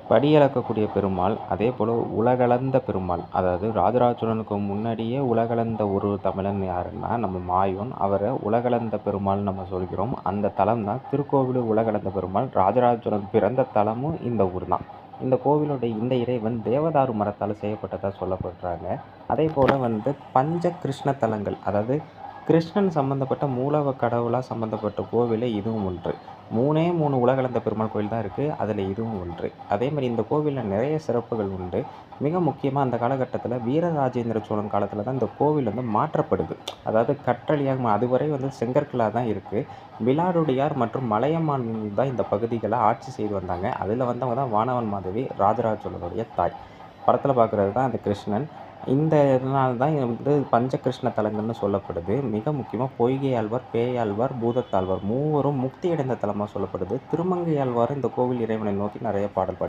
படியளக்கக்கூடிய பெருமாள், அதேபோல உலகளந்த பெருமாள். அதாவது ராஜராஜ சோழனுக்கு முன்னாடியே உலகளந்த ஒரு தமிழன் யாருன்னா, நம்ம மாயோன். அவரை உலகளந்த பெருமாள்னு நம்ம சொல்கிறோம். அந்த தலம் தான் திருக்கோவிலூர் உலகளந்த பெருமாள். ராஜராஜ சோழன் பிறந்த தலமும் இந்த ஊர் தான். இந்த கோவிலுடைய இந்த இறைவன் தேவதாரு மரத்தால் செய்யப்பட்டதா சொல்லப்படுறாங்க. அதேபோல பஞ்ச கிருஷ்ண தலங்கள், அதாவது கிருஷ்ணன் சம்மந்தப்பட்ட மூலவ கடவுளாக சம்மந்தப்பட்ட கோவிலே இதுவும் ஒன்று. 3 உலகளந்த பெருமாள் கோவில் தான் இருக்குது. அதில் இதுவும் ஒன்று. அதேமாதிரி இந்த கோவிலில் நிறைய சிறப்புகள் உண்டு. மிக முக்கியமாக அந்த காலகட்டத்தில் வீரராஜேந்திர சோழன் காலத்தில் தான் இந்த கோவில் மாற்றப்படுது. அதாவது கற்றளியாக அதுவரை செங்கற்களாக தான் இருக்குது. விலாடுடையார் மற்றும் மலையமான் தான் இந்த பகுதிகளை ஆட்சி செய்து வந்தாங்க. அதில் வந்தவங்க தான் வானவன் மாதேவி, ராஜராஜ சோழனுடைய தாய். படத்தில் பார்க்குறது தான் அந்த கிருஷ்ணன். இந்த இதனால தான் பஞ்ச கிருஷ்ண தலங்கள்னு சொல்லப்படுது. மிக முக்கியமாக பொய்கை ஆழ்வார், பேயாழ்வார், பூதத்தாழ்வார் மூவரும் முக்தி அடைந்த தலமாக சொல்லப்படுது. திருமங்கை ஆழ்வார் இந்த கோவில் இறைவனை நோக்கி நிறைய பாடல் பாடுறார்.